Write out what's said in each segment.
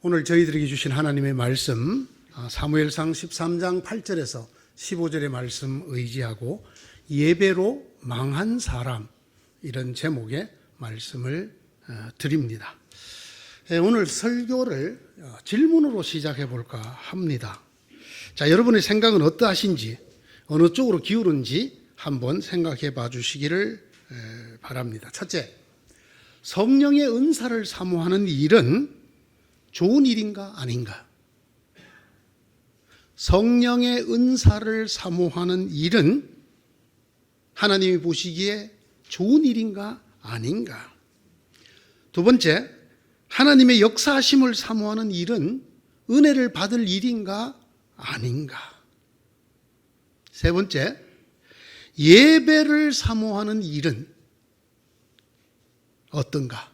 오늘 저희들에게 주신 하나님의 말씀 사무엘상 13장 8절에서 15절의 말씀 의지하고 예배로 망한 사람, 이런 제목의 말씀을 드립니다. 오늘 설교를 질문으로 시작해 볼까 합니다. 자, 여러분의 생각은 어떠하신지, 어느 쪽으로 기울은지 한번 생각해 봐 주시기를 바랍니다. 첫째, 성령의 은사를 사모하는 일은 좋은 일인가 아닌가? 성령의 은사를 사모하는 일은 하나님이 보시기에 좋은 일인가 아닌가? 두 번째, 하나님의 역사하심을 사모하는 일은 은혜를 받을 일인가 아닌가? 세 번째, 예배를 사모하는 일은 어떤가?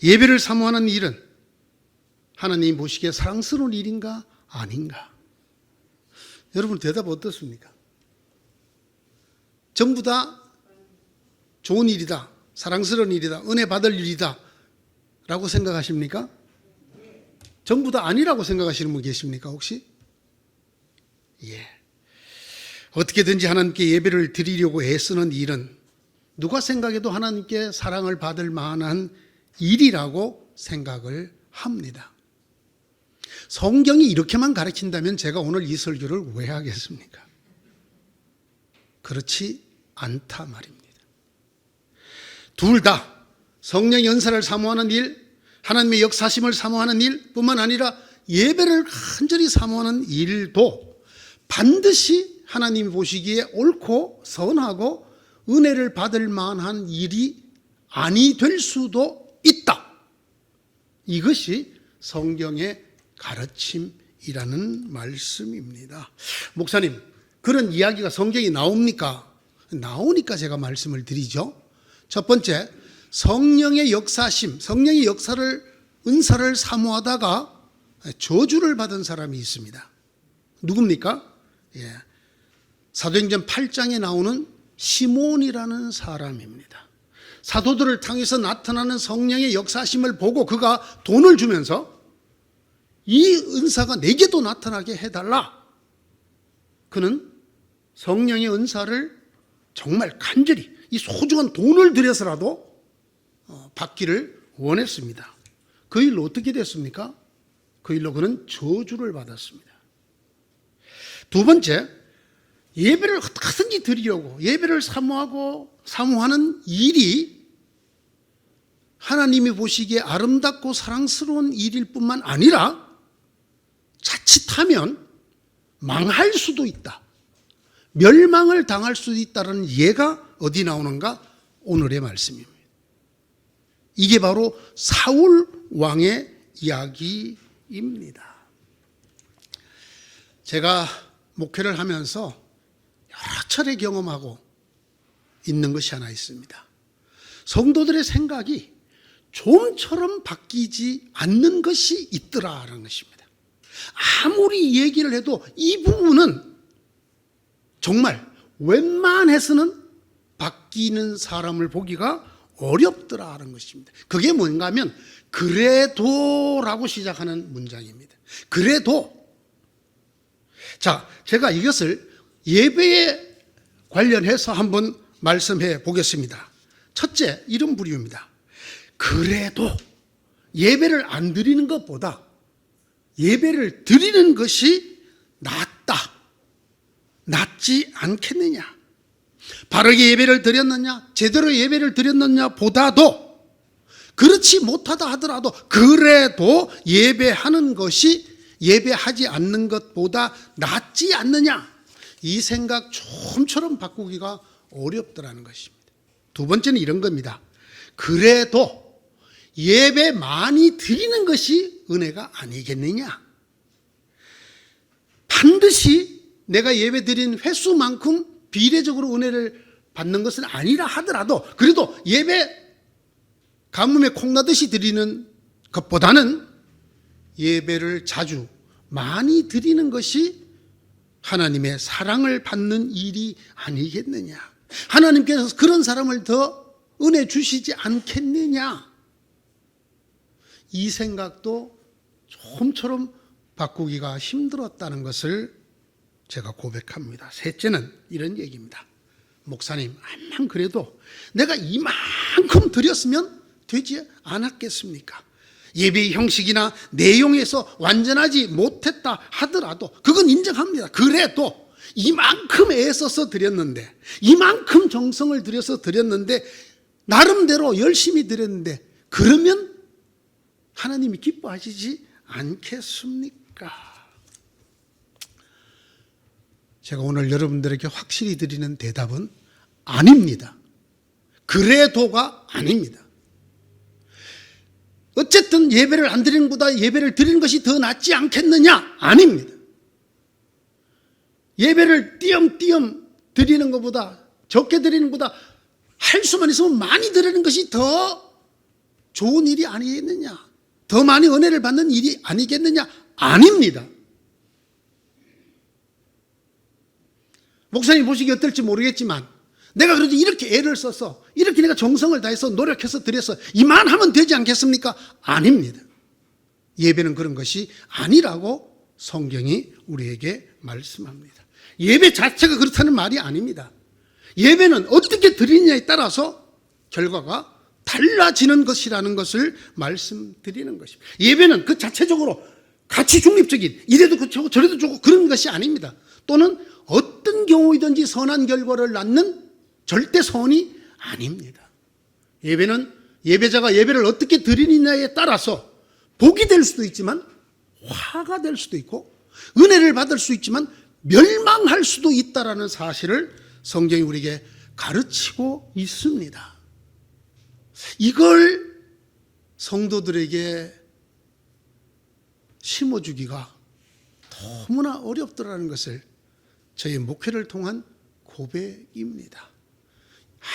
예배를 사모하는 일은 하나님 보시기에 사랑스러운 일인가 아닌가? 여러분 대답 어떻습니까? 전부 다 좋은 일이다, 사랑스러운 일이다, 은혜 받을 일이다 라고 생각하십니까? 전부 다 아니라고 생각하시는 분 계십니까 혹시? 예. 어떻게든지 하나님께 예배를 드리려고 애쓰는 일은 누가 생각해도 하나님께 사랑을 받을 만한 일이라고 생각을 합니다. 성경이 이렇게만 가르친다면 제가 오늘 이 설교를 왜 하겠습니까? 그렇지 않다 말입니다. 둘 다 성령의 은사를 사모하는 일, 하나님의 역사심을 사모하는 일뿐만 아니라 예배를 간절히 사모하는 일도 반드시 하나님이 보시기에 옳고 선하고 은혜를 받을 만한 일이 아니 될 수도 있다. 이것이 성경의 가르침이라는 말씀입니다. 목사님, 그런 이야기가 성경에 나옵니까? 나오니까 제가 말씀을 드리죠. 첫 번째, 성령의 역사심, 성령의 은사를 사모하다가 저주를 받은 사람이 있습니다. 누굽니까? 예. 사도행전 8장에 나오는 시몬이라는 사람입니다. 사도들을 통해서 나타나는 성령의 역사심을 보고 그가 돈을 주면서 이 은사가 내게도 나타나게 해달라. 그는 성령의 은사를 정말 간절히 이 소중한 돈을 들여서라도 받기를 원했습니다. 그 일로 어떻게 됐습니까? 그 일로 그는 저주를 받았습니다. 두 번째, 예배를 어떻게든지 드리려고 예배를 사모하는 일이 하나님이 보시기에 아름답고 사랑스러운 일일 뿐만 아니라 자칫하면 망할 수도 있다, 멸망을 당할 수도 있다는 예가 어디 나오는가? 오늘의 말씀입니다. 이게 바로 사울 왕의 이야기입니다. 제가 목회를 하면서 여러 차례 경험하고 있는 것이 하나 있습니다. 성도들의 생각이 좀처럼 바뀌지 않는 것이 있더라라는 것입니다. 아무리 얘기를 해도 이 부분은 정말 웬만해서는 바뀌는 사람을 보기가 어렵더라라는 것입니다. 그게 뭔가 하면 그래도라고 시작하는 문장입니다. 그래도. 자, 제가 이것을 예배에 관련해서 한번 말씀해 보겠습니다. 첫째, 이런 부류입니다. 그래도 예배를 안 드리는 것보다 예배를 드리는 것이 낫지 않겠느냐? 바르게 예배를 드렸느냐, 제대로 예배를 드렸느냐 보다도, 그렇지 못하다 하더라도 그래도 예배하는 것이 예배하지 않는 것보다 낫지 않느냐? 이 생각 좀처럼 바꾸기가 어렵더라는 것입니다. 두 번째는 이런 겁니다. 그래도 예배 많이 드리는 것이 은혜가 아니겠느냐? 반드시 내가 예배 드린 횟수만큼 비례적으로 은혜를 받는 것은 아니라 하더라도 그래도 예배 가뭄에 콩나듯이 드리는 것보다는 예배를 자주 많이 드리는 것이 하나님의 사랑을 받는 일이 아니겠느냐? 하나님께서 그런 사람을 더 은혜 주시지 않겠느냐? 이 생각도 좀처럼 바꾸기가 힘들었다는 것을 제가 고백합니다. 셋째는 이런 얘기입니다. 목사님, 암만 그래도 내가 이만큼 드렸으면 되지 않았겠습니까? 예배의 형식이나 내용에서 완전하지 못했다 하더라도 그건 인정합니다. 그래도 이만큼 애써서 드렸는데, 이만큼 정성을 들여서 드렸는데, 나름대로 열심히 드렸는데, 그러면 하나님이 기뻐하시지 않겠습니까? 제가 오늘 여러분들에게 확실히 드리는 대답은 아닙니다. 그래도가 아닙니다. 어쨌든 예배를 안 드리는 것보다 예배를 드리는 것이 더 낫지 않겠느냐? 아닙니다. 예배를 띄엄띄엄 드리는 것보다, 적게 드리는 것보다 할 수만 있으면 많이 드리는 것이 더 좋은 일이 아니겠느냐? 더 많이 은혜를 받는 일이 아니겠느냐? 아닙니다. 목사님 보시기 어떨지 모르겠지만 내가 그래도 이렇게 애를 써서, 이렇게 내가 정성을 다해서 노력해서 드려서 이만하면 되지 않겠습니까? 아닙니다. 예배는 그런 것이 아니라고 성경이 우리에게 말씀합니다. 예배 자체가 그렇다는 말이 아닙니다. 예배는 어떻게 드리느냐에 따라서 결과가 달라지는 것이라는 것을 말씀드리는 것입니다. 예배는 그 자체적으로 가치 중립적인, 이래도 그렇고 저래도 좋고 그런 것이 아닙니다. 또는 어떤 경우이든지 선한 결과를 낳는 절대 선이 아닙니다. 예배는 예배자가 예배를 어떻게 드리느냐에 따라서 복이 될 수도 있지만 화가 될 수도 있고 은혜를 받을 수 있지만 멸망할 수도 있다라는 사실을 성경이 우리에게 가르치고 있습니다. 이걸 성도들에게 심어주기가 너무나 어렵더라는 것을 저희 목회를 통한 고백입니다.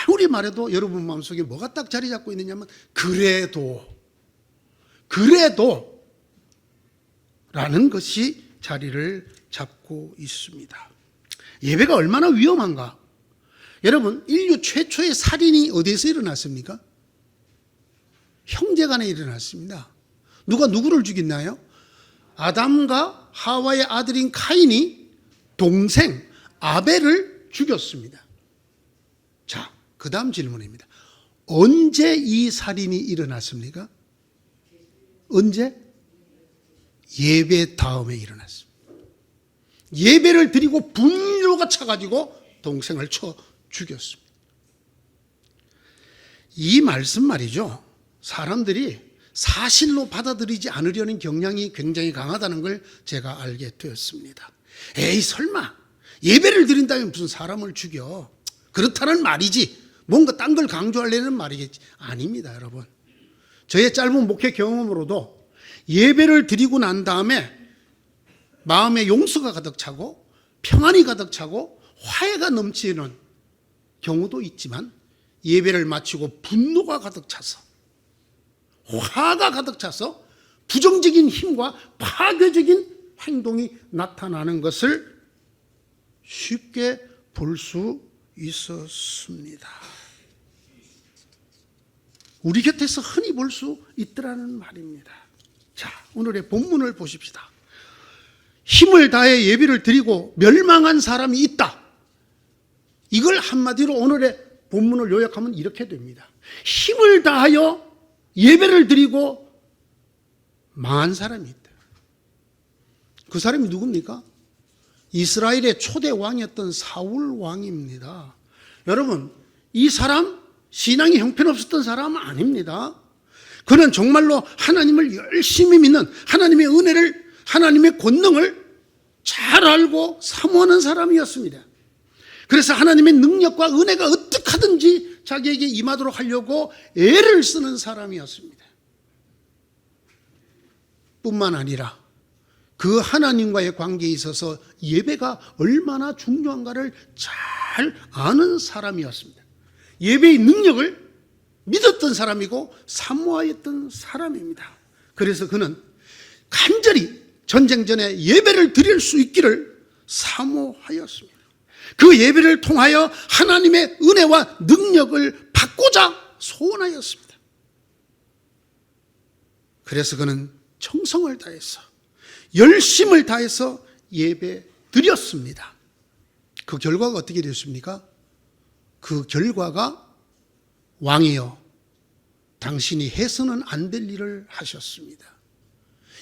아무리 말해도 여러분 마음속에 뭐가 딱 자리 잡고 있느냐면 그래도 라는 것이 자리를 잡고 있습니다. 예배가 얼마나 위험한가? 여러분, 인류 최초의 살인이 어디에서 일어났습니까? 형제간에 일어났습니다. 누가 누구를 죽였나요? 아담과 하와의 아들인 카인이 동생 아벨을 죽였습니다. 자, 그 다음 질문입니다. 언제 이 살인이 일어났습니까? 언제? 예배 다음에 일어났습니다. 예배를 드리고 분노가 차가지고 동생을 쳐 죽였습니다. 이 말씀 말이죠. 사람들이 사실로 받아들이지 않으려는 경향이 굉장히 강하다는 걸 제가 알게 되었습니다. 에이, 설마 예배를 드린다면 무슨 사람을 죽여? 그렇다는 말이지 뭔가 딴 걸 강조하려는 말이겠지. 아닙니다, 여러분. 저의 짧은 목회 경험으로도 예배를 드리고 난 다음에 마음에 용서가 가득 차고 평안이 가득 차고 화해가 넘치는 경우도 있지만 예배를 마치고 분노가 가득 차서 화가 가득 차서 부정적인 힘과 파괴적인 행동이 나타나는 것을 쉽게 볼 수 있었습니다. 우리 곁에서 흔히 볼 수 있더라는 말입니다. 자, 오늘의 본문을 보십시다. 힘을 다해 예배를 드리고 멸망한 사람이 있다. 이걸 한마디로 오늘의 본문을 요약하면 이렇게 됩니다. 힘을 다하여 예배를 드리고 망한 사람이 있다. 그 사람이 누굽니까? 이스라엘의 초대 왕이었던 사울 왕입니다. 여러분, 이 사람 신앙이 형편없었던 사람은 아닙니다. 그는 정말로 하나님을 열심히 믿는, 하나님의 은혜를, 하나님의 권능을 잘 알고 사모하는 사람이었습니다. 그래서 하나님의 능력과 은혜가 어떻게 하든지 자기에게 임하도록 하려고 애를 쓰는 사람이었습니다. 뿐만 아니라 그 하나님과의 관계에 있어서 예배가 얼마나 중요한가를 잘 아는 사람이었습니다. 예배의 능력을 믿었던 사람이고 사모하였던 사람입니다. 그래서 그는 간절히 전쟁 전에 예배를 드릴 수 있기를 사모하였습니다. 그 예배를 통하여 하나님의 은혜와 능력을 받고자 소원하였습니다. 그래서 그는 정성을 다해서 열심을 다해서 예배 드렸습니다. 그 결과가 어떻게 되었습니까? 그 결과가 왕이여 당신이 해서는 안 될 일을 하셨습니다.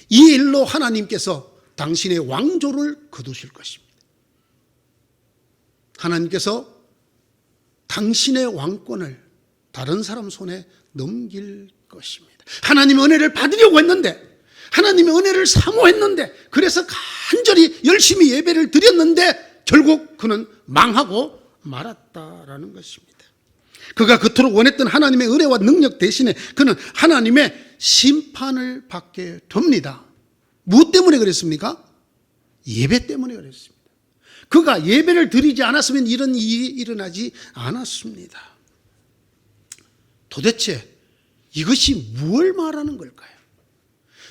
이 일로 하나님께서 당신의 왕조를 거두실 것입니다. 하나님께서 당신의 왕권을 다른 사람 손에 넘길 것입니다. 하나님의 은혜를 받으려고 했는데, 하나님의 은혜를 사모했는데, 그래서 간절히 열심히 예배를 드렸는데 결국 그는 망하고 말았다라는 것입니다. 그가 그토록 원했던 하나님의 은혜와 능력 대신에 그는 하나님의 심판을 받게 됩니다. 무엇 때문에 그랬습니까? 예배 때문에 그랬습니다. 그가 예배를 드리지 않았으면 이런 일이 일어나지 않았습니다. 도대체 이것이 무엇을 말하는 걸까요?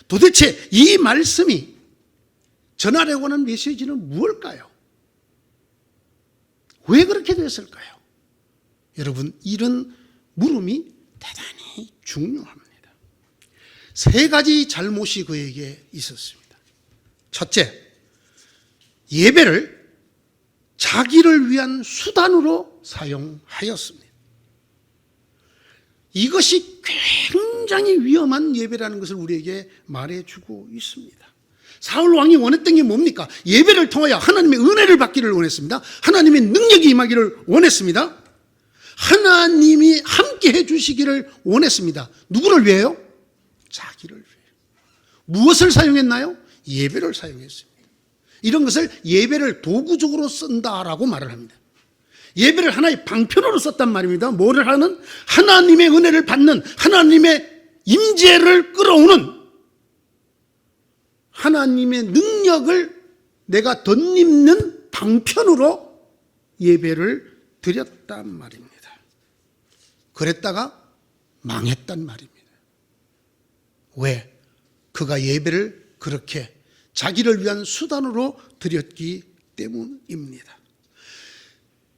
도대체 이 말씀이 전하려고 하는 메시지는 무엇일까요? 왜 그렇게 됐을까요? 여러분, 이런 물음이 대단히 중요합니다. 세 가지 잘못이 그에게 있었습니다. 첫째, 예배를 자기를 위한 수단으로 사용하였습니다. 이것이 굉장히 위험한 예배라는 것을 우리에게 말해주고 있습니다. 사울 왕이 원했던 게 뭡니까? 예배를 통하여 하나님의 은혜를 받기를 원했습니다. 하나님의 능력이 임하기를 원했습니다. 하나님이 함께 해주시기를 원했습니다. 누구를 위해요? 자기를 위해요. 무엇을 사용했나요? 예배를 사용했습니다. 이런 것을 예배를 도구적으로 쓴다라고 말을 합니다. 예배를 하나의 방편으로 썼단 말입니다. 뭐를 하는? 하나님의 은혜를 받는, 하나님의 임재를 끌어오는, 하나님의 능력을 내가 덧입는 방편으로 예배를 드렸단 말입니다. 그랬다가 망했단 말입니다. 왜? 그가 예배를 그렇게 자기를 위한 수단으로 드렸기 때문입니다.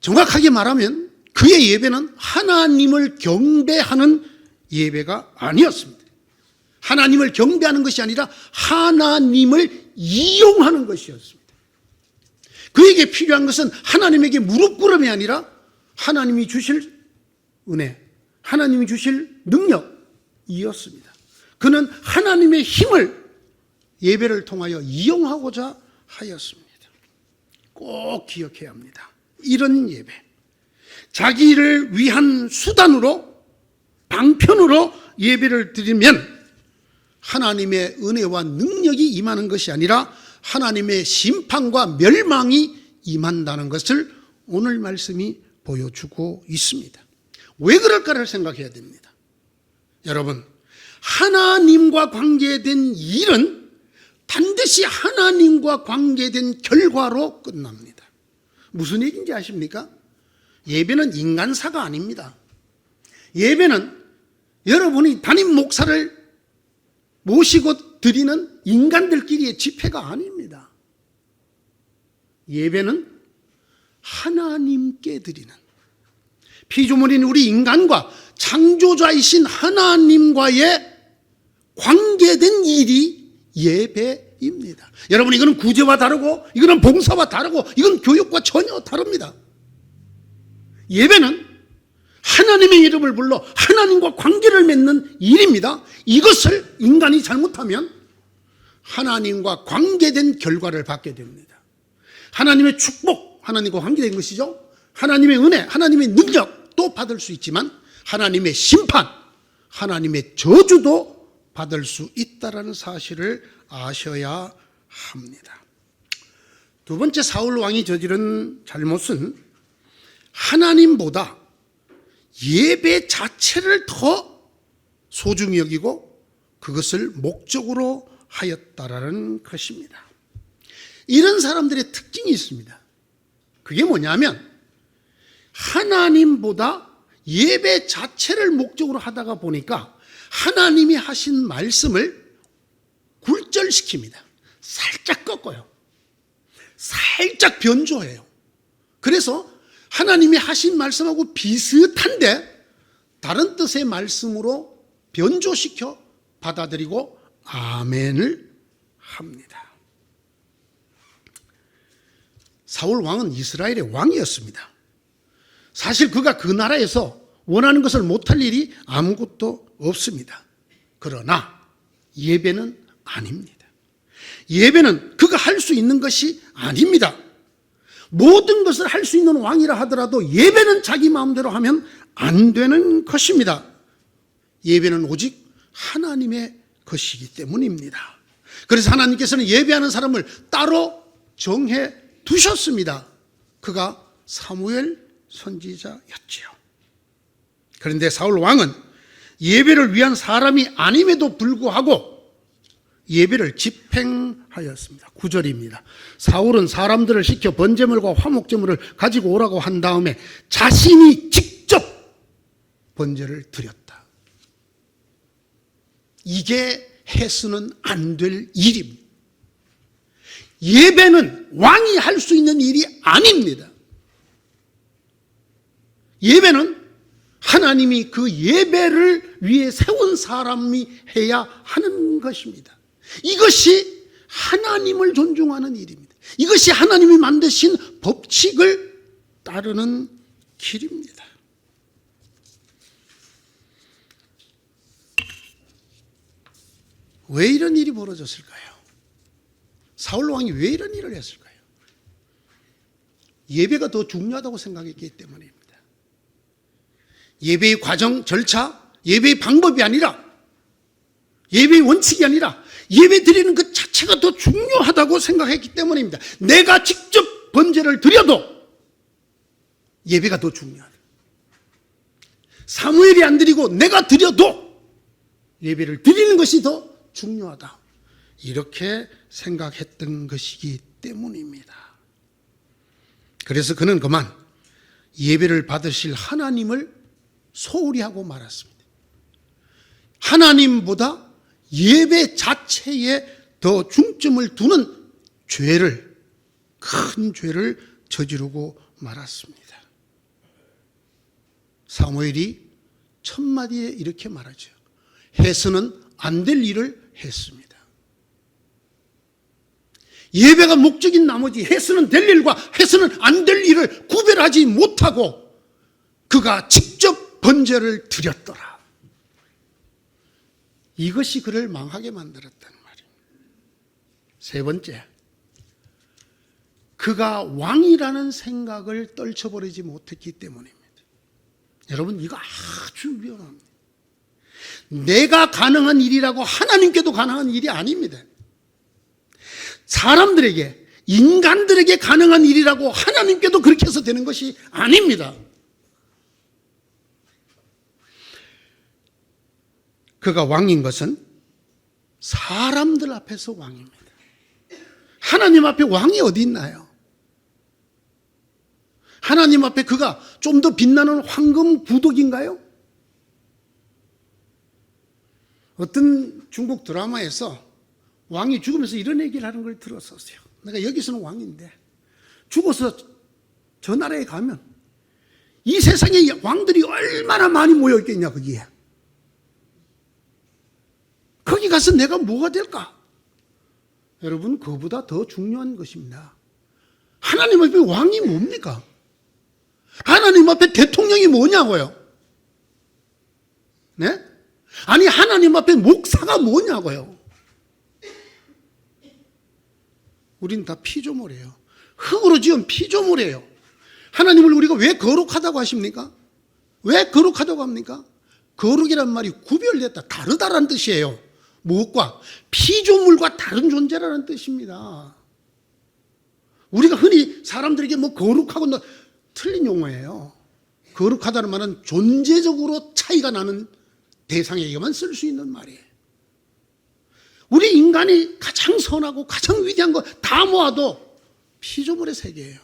정확하게 말하면 그의 예배는 하나님을 경배하는 예배가 아니었습니다. 하나님을 경배하는 것이 아니라 하나님을 이용하는 것이었습니다. 그에게 필요한 것은 하나님에게 무릎 꿇음이 아니라 하나님이 주실 은혜, 하나님이 주실 능력이었습니다. 그는 하나님의 힘을 예배를 통하여 이용하고자 하였습니다. 꼭 기억해야 합니다. 이런 예배, 자기를 위한 수단으로, 방편으로 예배를 드리면 하나님의 은혜와 능력이 임하는 것이 아니라 하나님의 심판과 멸망이 임한다는 것을 오늘 말씀이 보여주고 있습니다. 왜 그럴까를 생각해야 됩니다. 여러분, 하나님과 관계된 일은 반드시 하나님과 관계된 결과로 끝납니다. 무슨 얘기인지 아십니까? 예배는 인간사가 아닙니다. 예배는 여러분이 담임 목사를 모시고 드리는 인간들끼리의 집회가 아닙니다. 예배는 하나님께 드리는, 피조물인 우리 인간과 창조자이신 하나님과의 관계된 일이 예배입니다. 여러분, 이거는 구제와 다르고, 이거는 봉사와 다르고, 이건 교육과 전혀 다릅니다. 예배는 하나님의 이름을 불러 하나님과 관계를 맺는 일입니다. 이것을 인간이 잘못하면 하나님과 관계된 결과를 받게 됩니다. 하나님의 축복, 하나님과 관계된 것이죠. 하나님의 은혜, 하나님의 능력도 받을 수 있지만 하나님의 심판, 하나님의 저주도 받을 수 있다는 사실을 아셔야 합니다. 두 번째, 사울 왕이 저지른 잘못은 하나님보다 예배 자체를 더 소중히 여기고 그것을 목적으로 하였다라는 것입니다. 이런 사람들의 특징이 있습니다. 그게 뭐냐면 하나님보다 예배 자체를 목적으로 하다가 보니까 하나님이 하신 말씀을 굴절시킵니다. 살짝 꺾어요. 살짝 변조해요. 그래서 하나님이 하신 말씀하고 비슷한데 다른 뜻의 말씀으로 변조시켜 받아들이고 아멘을 합니다. 사울 왕은 이스라엘의 왕이었습니다. 사실 그가 그 나라에서 원하는 것을 못할 일이 아무것도 없습니다. 그러나 예배는 아닙니다. 예배는 그가 할 수 있는 것이 아닙니다. 모든 것을 할 수 있는 왕이라 하더라도 예배는 자기 마음대로 하면 안 되는 것입니다. 예배는 오직 하나님의 것이기 때문입니다. 그래서 하나님께서는 예배하는 사람을 따로 정해 두셨습니다. 그가 사무엘 선지자였지요. 그런데 사울 왕은 예배를 위한 사람이 아님에도 불구하고 예배를 집행하였습니다. 9절입니다. 사울은 사람들을 시켜 번제물과 화목제물을 가지고 오라고 한 다음에 자신이 직접 번제를 드렸다. 이게 해서는 안 될 일입니다. 예배는 왕이 할 수 있는 일이 아닙니다. 예배는 하나님이 그 예배를 위해 세운 사람이 해야 하는 것입니다. 이것이 하나님을 존중하는 일입니다. 이것이 하나님이 만드신 법칙을 따르는 길입니다. 왜 이런 일이 벌어졌을까요? 사울 왕이 왜 이런 일을 했을까요? 예배가 더 중요하다고 생각했기 때문입니다. 예배의 과정, 절차, 예배의 방법이 아니라, 예배의 원칙이 아니라 예배 드리는 것 자체가 더 중요하다고 생각했기 때문입니다. 내가 직접 번제를 드려도 예배가 더 중요하다. 사무엘이 안 드리고 내가 드려도 예배를 드리는 것이 더 중요하다. 이렇게 생각했던 것이기 때문입니다. 그래서 그는 그만 예배를 받으실 하나님을 소홀히 하고 말았습니다. 하나님보다 예배 자체에 더 중점을 두는 죄를, 큰 죄를 저지르고 말았습니다. 사무엘이 첫 마디에 이렇게 말하죠. 해서는 안 될 일을 했습니다. 예배가 목적인 나머지 해서는 될 일과 해서는 안 될 일을 구별하지 못하고 그가 직접 번제를 드렸더라. 이것이 그를 망하게 만들었다는 말입니다. 세 번째, 그가 왕이라는 생각을 떨쳐버리지 못했기 때문입니다. 여러분, 이거 아주 위험합니다. 내가 가능한 일이라고 하나님께도 가능한 일이 아닙니다. 사람들에게, 인간들에게 가능한 일이라고 하나님께도 그렇게 해서 되는 것이 아닙니다. 그가 왕인 것은 사람들 앞에서 왕입니다. 하나님 앞에 왕이 어디 있나요? 하나님 앞에 그가 좀 더 빛나는 황금 구독인가요? 어떤 중국 드라마에서 왕이 죽으면서 이런 얘기를 하는 걸 들었었어요. 내가 여기서는 왕인데 죽어서 저 나라에 가면 이 세상에 왕들이 얼마나 많이 모여 있겠냐 거기에. 거기 가서 내가 뭐가 될까? 여러분, 그보다 더 중요한 것입니다. 하나님 앞에 왕이 뭡니까? 하나님 앞에 대통령이 뭐냐고요? 네? 아니, 하나님 앞에 목사가 뭐냐고요? 우린 다 피조물이에요. 흙으로 지은 피조물이에요. 하나님을 우리가 왜 거룩하다고 하십니까? 왜 거룩하다고 합니까? 거룩이란 말이 구별됐다, 다르다라는 뜻이에요. 무엇과? 피조물과 다른 존재라는 뜻입니다. 우리가 흔히 사람들에게 뭐 거룩하고 틀린 용어예요. 거룩하다는 말은 존재적으로 차이가 나는 대상에게만 쓸 수 있는 말이에요. 우리 인간이 가장 선하고 가장 위대한 거 다 모아도 피조물의 세계예요.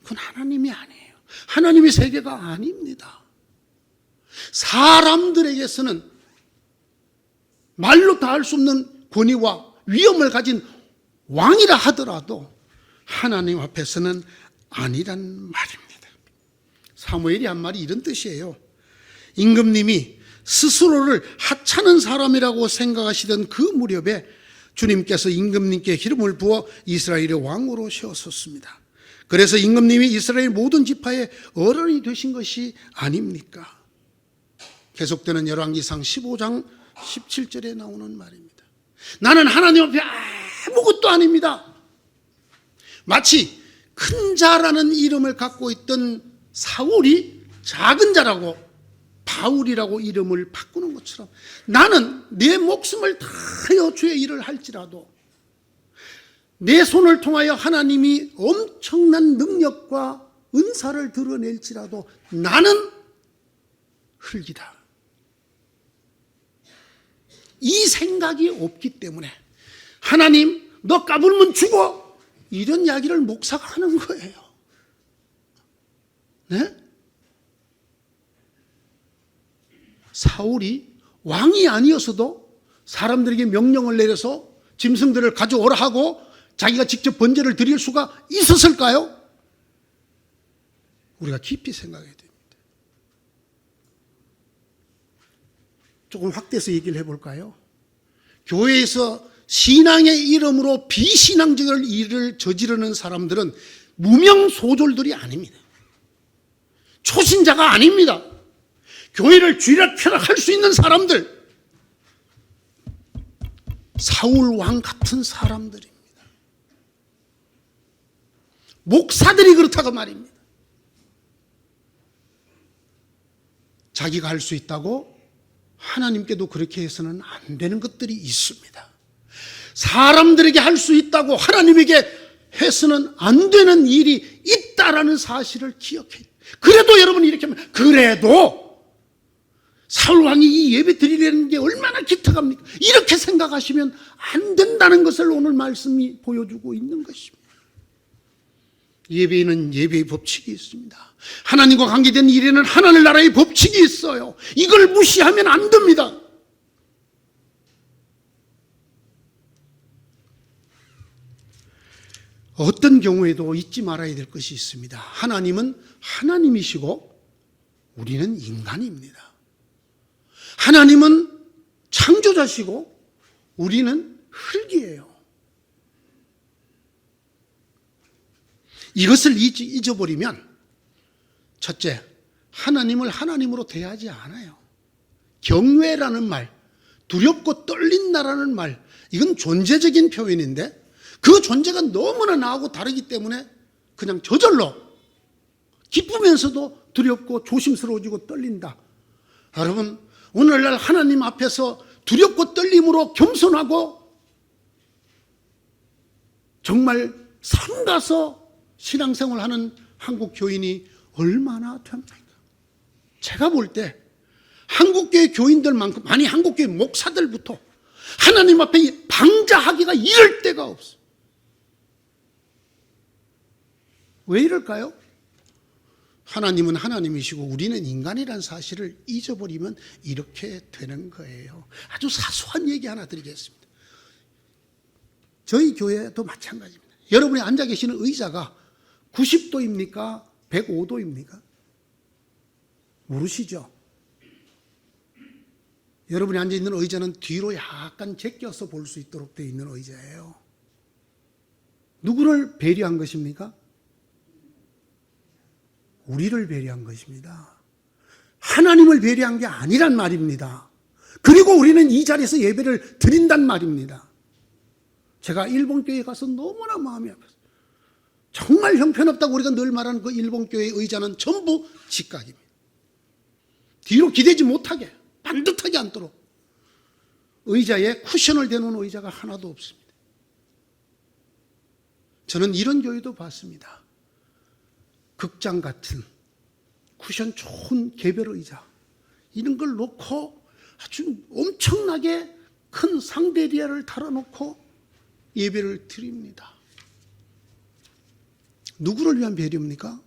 그건 하나님이 아니에요. 하나님의 세계가 아닙니다. 사람들에게서는 말로 다 할 수 없는 권위와 위엄을 가진 왕이라 하더라도 하나님 앞에서는 아니란 말입니다. 사무엘이 한 말이 이런 뜻이에요. 임금님이 스스로를 하찮은 사람이라고 생각하시던 그 무렵에 주님께서 임금님께 기름을 부어 이스라엘의 왕으로 세웠었습니다. 그래서 임금님이 이스라엘 모든 지파의 어른이 되신 것이 아닙니까? 계속되는 열왕기상 15장 17절에 나오는 말입니다. 나는 하나님 앞에 아무것도 아닙니다. 마치 큰 자라는 이름을 갖고 있던 사울이 작은 자라고 바울이라고 이름을 바꾸는 것처럼 나는 내 목숨을 다하여 주의 일을 할지라도 내 손을 통하여 하나님이 엄청난 능력과 은사를 드러낼지라도 나는 흙이다. 이 생각이 없기 때문에 하나님 너 까불면 죽어 이런 이야기를 목사가 하는 거예요. 네? 사울이 왕이 아니었어도 사람들에게 명령을 내려서 짐승들을 가져오라 하고 자기가 직접 번제를 드릴 수가 있었을까요? 우리가 깊이 생각해야 됩니다. 조금 확대해서 얘기를 해볼까요? 교회에서 신앙의 이름으로 비신앙적인 일을 저지르는 사람들은 무명소졸들이 아닙니다. 초신자가 아닙니다. 교회를 쥐락펴락할 수 있는 사람들, 사울 왕 같은 사람들입니다. 목사들이 그렇다고 말입니다. 자기가 할 수 있다고 하나님께도 그렇게 해서는 안 되는 것들이 있습니다. 사람들에게 할 수 있다고 하나님에게 해서는 안 되는 일이 있다라는 사실을 기억해요. 그래도 여러분이 이렇게 하면 그래도 사울왕이 이 예배 드리려는 게 얼마나 기특합니까? 이렇게 생각하시면 안 된다는 것을 오늘 말씀이 보여주고 있는 것입니다. 예배에는 예배의 법칙이 있습니다. 하나님과 관계된 일에는 하나님 나라의 법칙이 있어요. 이걸 무시하면 안 됩니다. 어떤 경우에도 잊지 말아야 될 것이 있습니다. 하나님은 하나님이시고 우리는 인간입니다. 하나님은 창조자시고 우리는 흙이에요. 이것을 잊어버리면 첫째, 하나님을 하나님으로 대하지 않아요. 경외라는 말, 두렵고 떨린다라는 말, 이건 존재적인 표현인데 그 존재가 너무나 나하고 다르기 때문에 그냥 저절로 기쁘면서도 두렵고 조심스러워지고 떨린다. 여러분, 오늘날 하나님 앞에서 두렵고 떨림으로 겸손하고 정말 삼가서 신앙생활을 하는 한국 교인이 얼마나 됩니까? 제가 볼 때 한국교회 교인들만큼, 아니 한국교회 목사들부터 하나님 앞에 방자하기가 이럴 데가 없어요. 왜 이럴까요? 하나님은 하나님이시고 우리는 인간이라는 사실을 잊어버리면 이렇게 되는 거예요. 아주 사소한 얘기 하나 드리겠습니다. 저희 교회도 마찬가지입니다. 여러분이 앉아 계시는 의자가 90도입니까? 105도입니까? 모르시죠? 여러분이 앉아있는 의자는 뒤로 약간 제껴서 볼 수 있도록 되어 있는 의자예요. 누구를 배려한 것입니까? 우리를 배려한 것입니다. 하나님을 배려한 게 아니란 말입니다. 그리고 우리는 이 자리에서 예배를 드린단 말입니다. 제가 일본 교회에 가서 너무나 마음이 아팠어요. 정말 형편없다고 우리가 늘 말하는 그 일본 교회의 의자는 전부 직각입니다. 뒤로 기대지 못하게, 반듯하게 앉도록 의자에 쿠션을 대놓은 의자가 하나도 없습니다. 저는 이런 교회도 봤습니다. 극장 같은 쿠션 좋은 개별 의자 이런 걸 놓고 아주 엄청나게 큰 상대리아를 달아놓고 예배를 드립니다. 누구를 위한 배려입니까?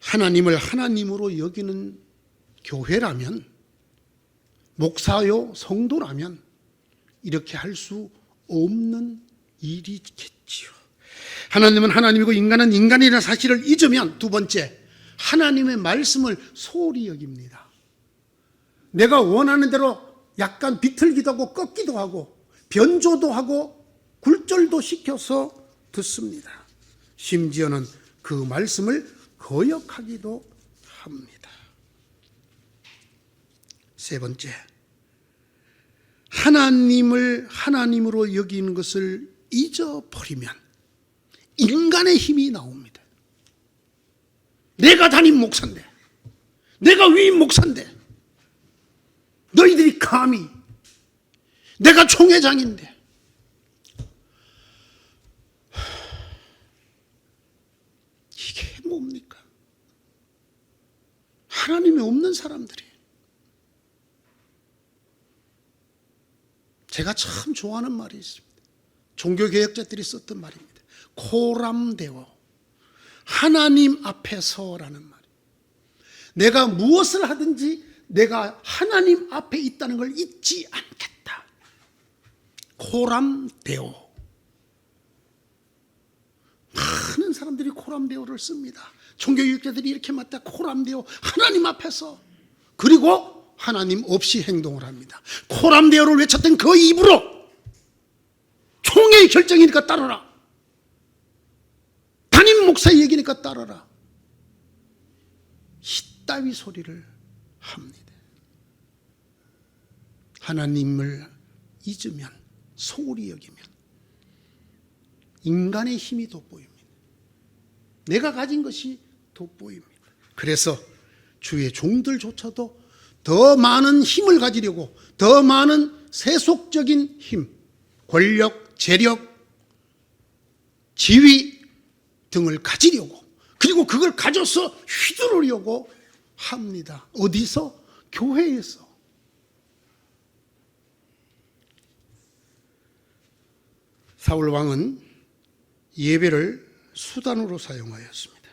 하나님을 하나님으로 여기는 교회라면, 목사요 성도라면 이렇게 할 수 없는 일이겠지요. 하나님은 하나님이고 인간은 인간이라는 사실을 잊으면 두 번째, 하나님의 말씀을 소홀히 여깁니다. 내가 원하는 대로 약간 비틀기도 하고 꺾기도 하고 변조도 하고 굴절도 시켜서 듣습니다. 심지어는 그 말씀을 거역하기도 합니다. 세 번째, 하나님을 하나님으로 여기는 것을 잊어버리면 인간의 힘이 나옵니다. 내가 담임 목사인데, 내가 위임 목사인데, 너희들이 감히, 내가 총회장인데, 이게 뭡니까? 하나님이 없는 사람들이. 제가 참 좋아하는 말이 있습니다. 종교개혁자들이 썼던 말입니다. 코람데오, 하나님 앞에서라는 말. 내가 무엇을 하든지 내가 하나님 앞에 있다는 걸 잊지 않겠다. 코람데오. 많은 사람들이 코람데오를 씁니다. 종교개혁자들이 이렇게 맞다. 코람데오, 하나님 앞에서. 그리고 하나님 없이 행동을 합니다. 코람데오를 외쳤던 그 입으로 총회의 결정이니까 따르라. 담임 목사의 얘기니까 따르라. 이따위 소리를 합니다. 하나님을 잊으면, 소홀히 여기면 인간의 힘이 돋보입니다. 내가 가진 것이 돋보입니다. 그래서 주의 종들조차도 더 많은 힘을 가지려고, 더 많은 세속적인 힘, 권력, 재력, 지위 등을 가지려고, 그리고 그걸 가져서 휘두르려고 합니다. 어디서? 교회에서. 사울 왕은 예배를 수단으로 사용하였습니다.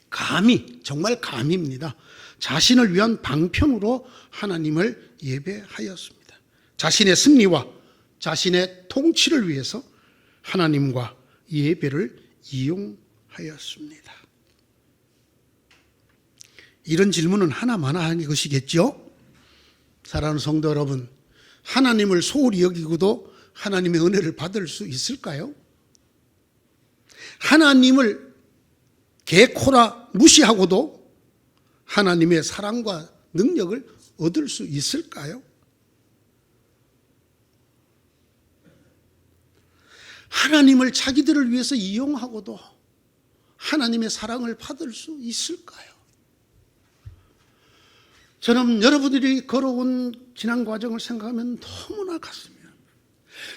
감히, 정말 감히입니다. 자신을 위한 방편으로 하나님을 예배하였습니다. 자신의 승리와 자신의 통치를 위해서 하나님과 예배를 이용하였습니다. 이런 질문은 하나만 하는 것이겠죠? 사랑하는 성도 여러분, 하나님을 소홀히 여기고도 하나님의 은혜를 받을 수 있을까요? 하나님을 개코라 무시하고도 하나님의 사랑과 능력을 얻을 수 있을까요? 하나님을 자기들을 위해서 이용하고도 하나님의 사랑을 받을 수 있을까요? 저는 여러분들이 걸어온 지난 과정을 생각하면 너무나 가슴이 아파요.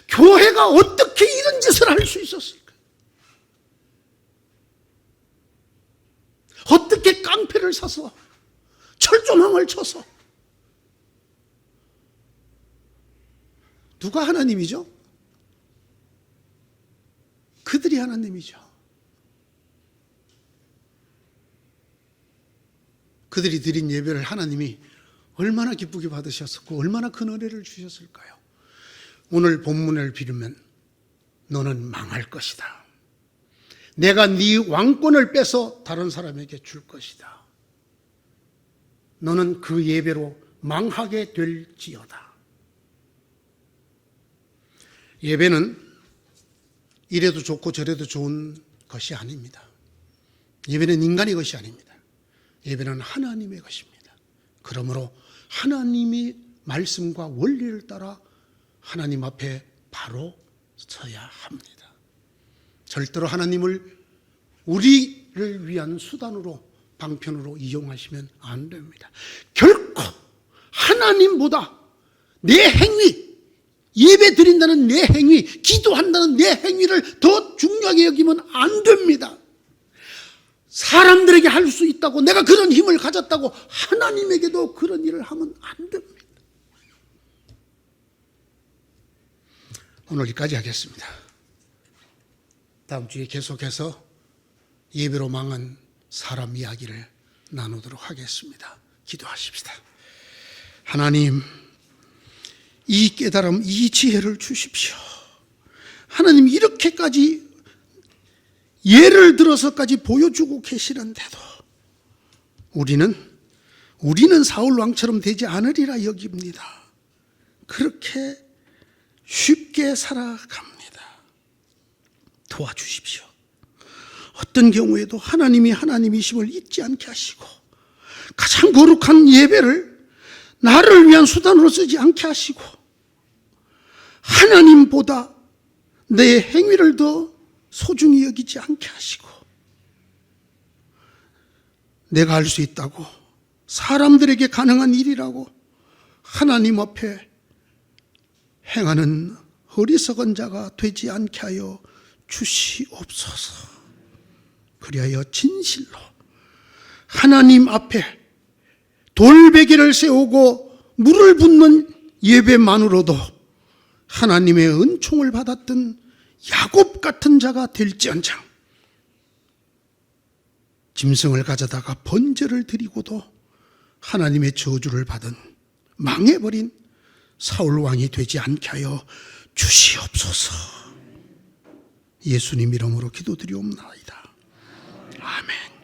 교회가 어떻게 이런 짓을 할 수 있었을까? 어떻게 깡패를 사서 철조망을 쳐서. 누가 하나님이죠? 그들이 하나님이죠. 그들이 드린 예배를 하나님이 얼마나 기쁘게 받으셨었고 얼마나 큰 은혜를 주셨을까요? 오늘 본문을 빌으면 너는 망할 것이다. 내가 네 왕권을 빼서 다른 사람에게 줄 것이다. 너는 그 예배로 망하게 될지어다. 예배는 이래도 좋고 저래도 좋은 것이 아닙니다. 예배는 인간의 것이 아닙니다. 예배는 하나님의 것입니다. 그러므로 하나님의 말씀과 원리를 따라 하나님 앞에 바로 서야 합니다. 절대로 하나님을 우리를 위한 수단으로, 방편으로 이용하시면 안 됩니다. 결코 하나님보다 내 행위, 예배 드린다는 내 행위, 기도한다는 내 행위를 더 중요하게 여기면 안 됩니다. 사람들에게 할 수 있다고, 내가 그런 힘을 가졌다고 하나님에게도 그런 일을 하면 안 됩니다. 오늘 여기까지 하겠습니다. 다음 주에 계속해서 예배로 망한 사람 이야기를 나누도록 하겠습니다. 기도하십시다. 하나님, 이 깨달음, 이 지혜를 주십시오. 하나님, 이렇게까지 예를 들어서까지 보여주고 계시는데도 우리는 우리는 사울 왕처럼 되지 않으리라 여깁니다. 그렇게 쉽게 살아갑니다. 도와주십시오. 어떤 경우에도 하나님이 하나님이심을 잊지 않게 하시고 가장 거룩한 예배를 나를 위한 수단으로 쓰지 않게 하시고 하나님보다 내 행위를 더 소중히 여기지 않게 하시고 내가 할 수 있다고 사람들에게 가능한 일이라고 하나님 앞에 행하는 어리석은 자가 되지 않게 하여 주시옵소서. 그리하여 진실로 하나님 앞에 돌베개를 세우고 물을 붓는 예배만으로도 하나님의 은총을 받았던 야곱 같은 자가 될지언정 짐승을 가져다가 번제를 드리고도 하나님의 저주를 받은 망해버린 사울 왕이 되지 않게 하여 주시옵소서. 예수님 이름으로 기도드리옵나이다. 아멘.